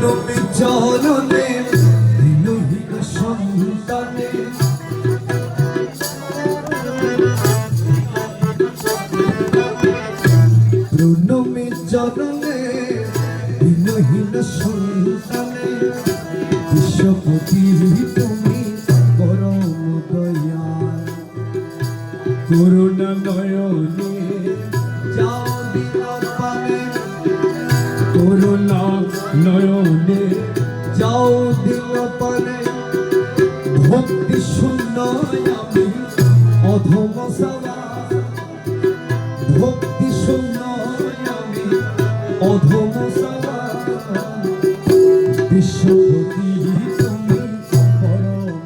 প্রণমে চরণে দিনহীন সন্তানে প্রণমে চরণে দিনহীন সন্তানে বিশ্বপতি তুমি পরম দয়াল করুণা নয়নে যাও দিন পানে করুণা নয়নে যাও দিন পানে ভক্তি শূন্য আমি অধম সভা ভক্তি শূন্য আমি অধম সভা বিশ্বপতি তুমি পরম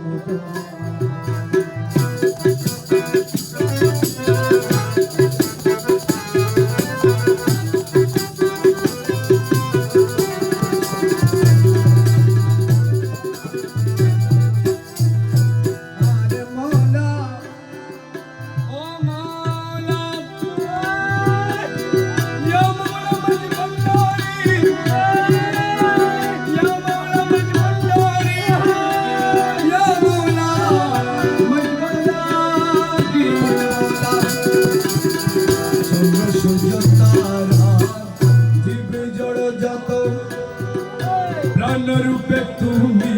প্রাণরূপে তুমি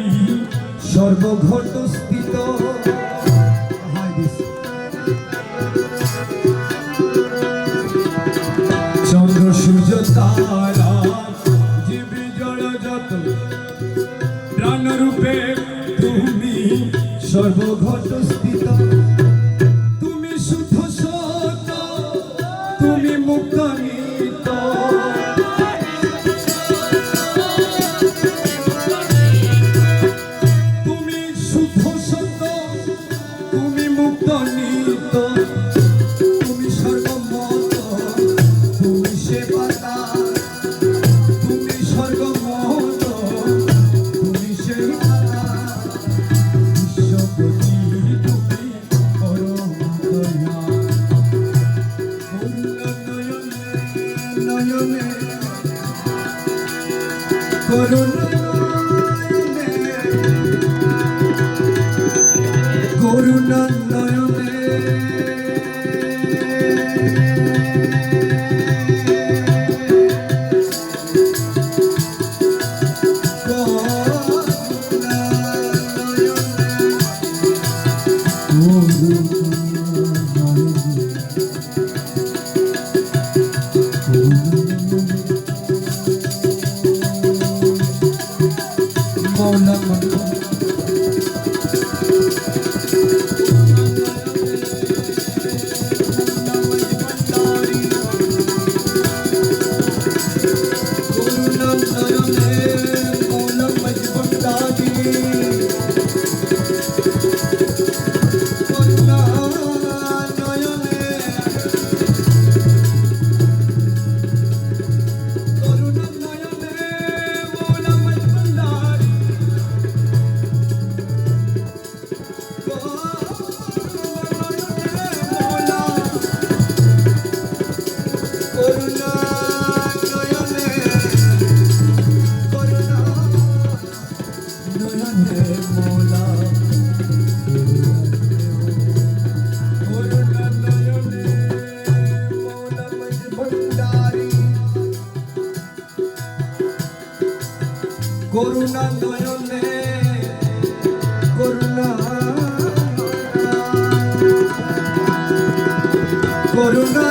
সর্বঘট স্থিত চন্দ্র সূর্য তারা জীবে জড় যত প্রাণরূপে তুমি সর্বঘট স্থিত তুমি শুদ্ধ সত্য তুমি মুক্ত নিত তুমি স্বর্গমত তুমি সেবাতা তুমি স্বর্গমত তুমি সেবাতা বিশ্বপতি তুমি পরম দয়াল করুণা নয়নে নয়নে করুণা করুণা নয়নে মৌলা করুণা নয়নে করুণা করুণা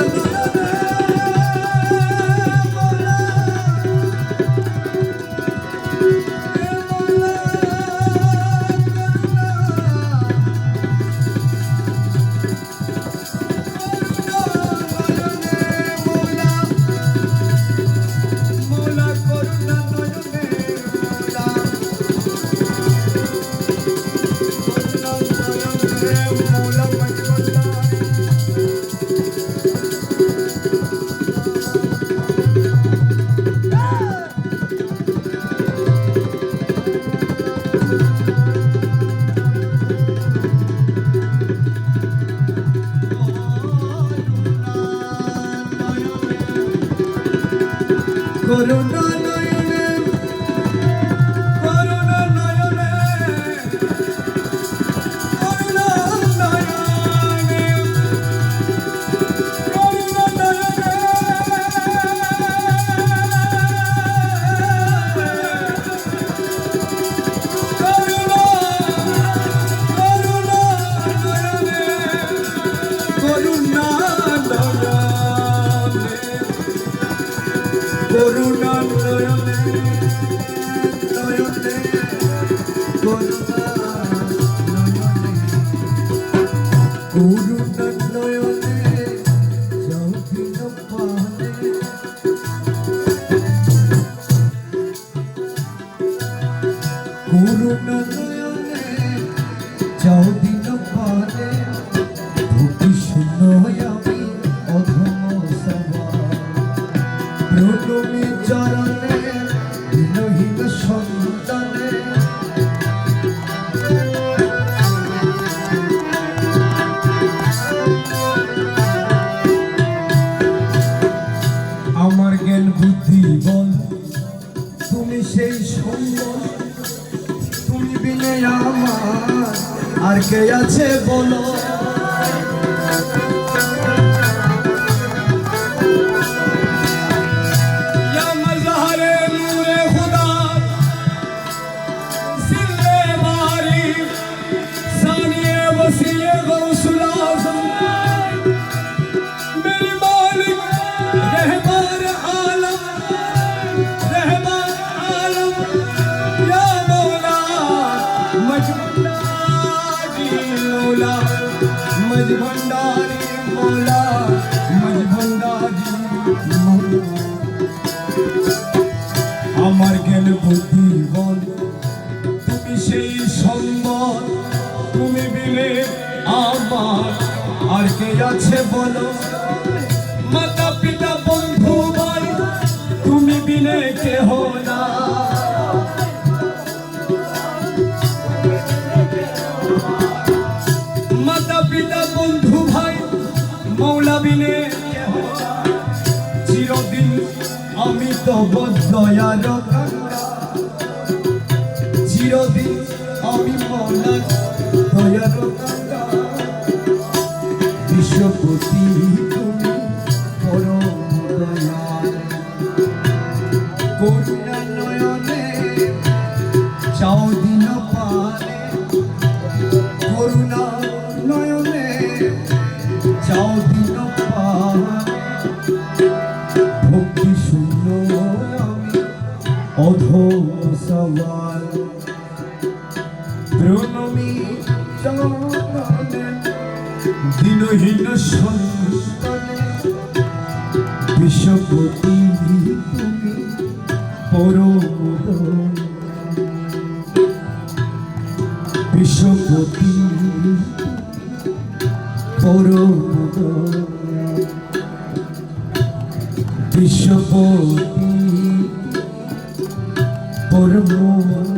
করুণা নয়নে যাও দিন পারে ভক্তি শূন্য আমি অধম সবার প্রণমী চরণে দিনহীন সন্তানে আমার জ্ঞান বুদ্ধি বল তুমি সেই সম্বল তুমি বিনে আমার আর কে আছে বলো मज भंडारी मौला मज भंडारी मौला আমার জ্ঞান বুদ্ধি বল তুমি সেই সম্বল তুমি বিনে আমার আর কে আছে বলো মাতা পিতা বন্ধু ভাই তুমি বিনে কেহ না মাতা পিতা বন্ধু ভাই মৌলা বিনে চিরদিন আমি তব দয়ার গঙ্গা চিরদিন আমি মৌলা দয়ার গঙ্গা বিশ্বপতি তুমি পরম দয়াল করুণা নয়নে যাও দিন পারে করুণা নয়নে যাও দিন পারে ভক্তি শূন্য আমি অধম সওয়াল প্রণমী চরণে দিনহীন সন্তানে বিশ্বপতি তুমি পরম দয়াল বিশ্বপতি পরম দয়াল বিশ্বপতি পরম